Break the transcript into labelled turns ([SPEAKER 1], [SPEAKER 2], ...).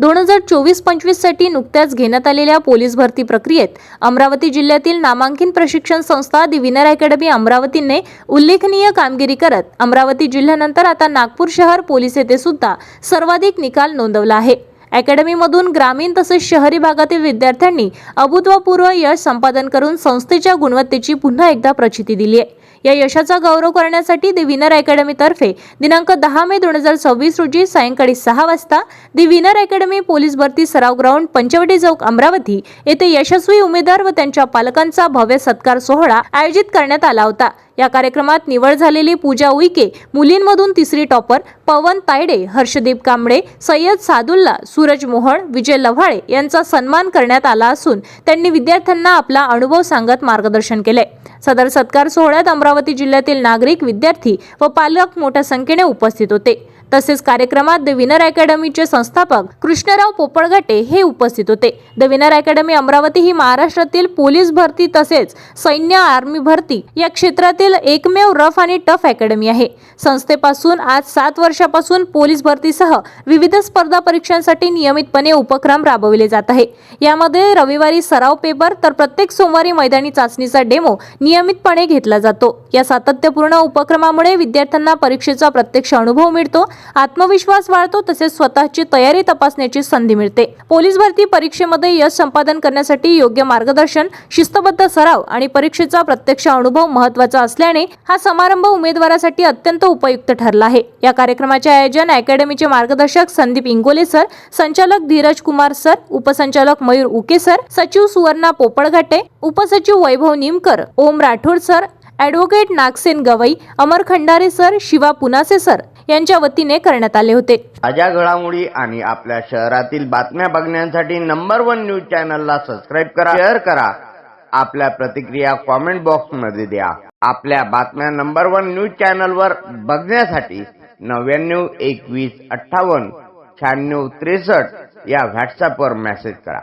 [SPEAKER 1] 2024-25 साठी नुकत्याच घेण्यात आलेल्या पोलीस भरती प्रक्रियेत अमरावती जिल्ह्यातील नामांकित प्रशिक्षण संस्था दी विनर अकॅडमी अमरावतीने उल्लेखनीय कामगिरी करत अमरावती जिल्ह्यानंतर आता नागपूर शहर पोलीस येथे सुद्धा सर्वाधिक निकाल नोंदवला आहे। अकॅडमीमधून ग्रामीण तसेच शहरी भागातील विद्यार्थ्यांनी अभूतपूर्व यश संपादन करून संस्थेच्या गुणवत्तेची पुन्हा एकदा प्रचिती दिली आहे। या यशाचा गौरव करण्यासाठी दी विनर अकॅडमी तर्फे दिनांक 10 मे 2026 रोजी सायंकाळी 6 वाजता दी विनर अकॅडमी पोलीस भरती सराव ग्राउंड पंचवटी चौक अमरावती येथे यशस्वी उमेदवार व त्यांच्या पालकांचा भव्य सत्कार सोहळा आयोजित करण्यात आला होता। या कार्यक्रमात निवड झालेली पूजा उईके, मुलींमधून तिसरी टॉपर पवन तायडे, हर्षदीप कांबळे, सय्यद सादुल्ला, सूरज मोहन, विजय लव्हाळे यांचा सन्मान करण्यात आला असून त्यांनी विद्यार्थ्यांना आपला अनुभव सांगत मार्गदर्शन केले। सदर सत्कार सोहळ्यात अमरावती जिल्ह्यातील नागरिक, विद्यार्थी व पालक मोठ्या संख्येने उपस्थित होते। तसेच कार्यक्रमात द विनर अकॅडमीचे संस्थापक कृष्णराव पोपळघाटे हे उपस्थित होते। द विनर अकॅडमी अमरावती ही महाराष्ट्रातील पोलीस भरती तसेच सैन्य आर्मी भरती या क्षेत्रातील एकमेव रफ आणि टफ अकॅडमी आहे। संस्थेपासून आज 7 वर्षापासून पोलीस भरतीसह विविध स्पर्धा परीक्षांसाठी नियमितपणे उपक्रम राबवले जात आहे। यामध्ये रविवारी सराव पेपर तर प्रत्येक सोमवारी मैदानी चाचणीचा डेमो नियमितपणे घेतला जातो। या सातत्यपूर्ण उपक्रमामुळे विद्यार्थ्यांना परीक्षेचा प्रत्यक्ष अनुभव मिळतो, आत्मविश्वास वाढतो तसेच स्वतःची तयारी तपासण्याची संधी मिळते। पोलीस भरती परीक्षेमध्ये यश संपादन करण्यासाठी योग्य मार्गदर्शन, शिस्तबद्ध सराव आणि परीक्षेचा प्रत्यक्ष अनुभव महत्त्वाचा असल्याने हा समारंभ उमेदवारासाठी अत्यंत उपयुक्त ठरला आहे। या कार्यक्रमाचे आयोजन अकॅडमीचे मार्गदर्शक संदीप इंगोले सर, संचालक धीरज कुमार सर, उपसंचालक मयूर उके सर, सचिव सुवर्णा पोपळघाटे, उपसचिव वैभव निमकर, ओम राठोड सर, ॲडव्होकेट नागसेन गवई, अमर खंडारे सर, शिवा पुनासे सर यांच्या वतीने करण्यात आले होते।
[SPEAKER 2] ताज्या घडामोडी आणि आपल्या शहरातील बातम्या बघण्यासाठी नंबर 1 न्यूज चॅनलला सबस्क्राइब करा, शेअर करा, आपल्या प्रतिक्रिया कमेंट बॉक्स मध्ये द्या। आपल्या बातम्या नंबर 1 न्यूज चॅनलवर बघण्यासाठी 99 21 58 96 63 या व्हॉट्सअपवर मेसेज करा।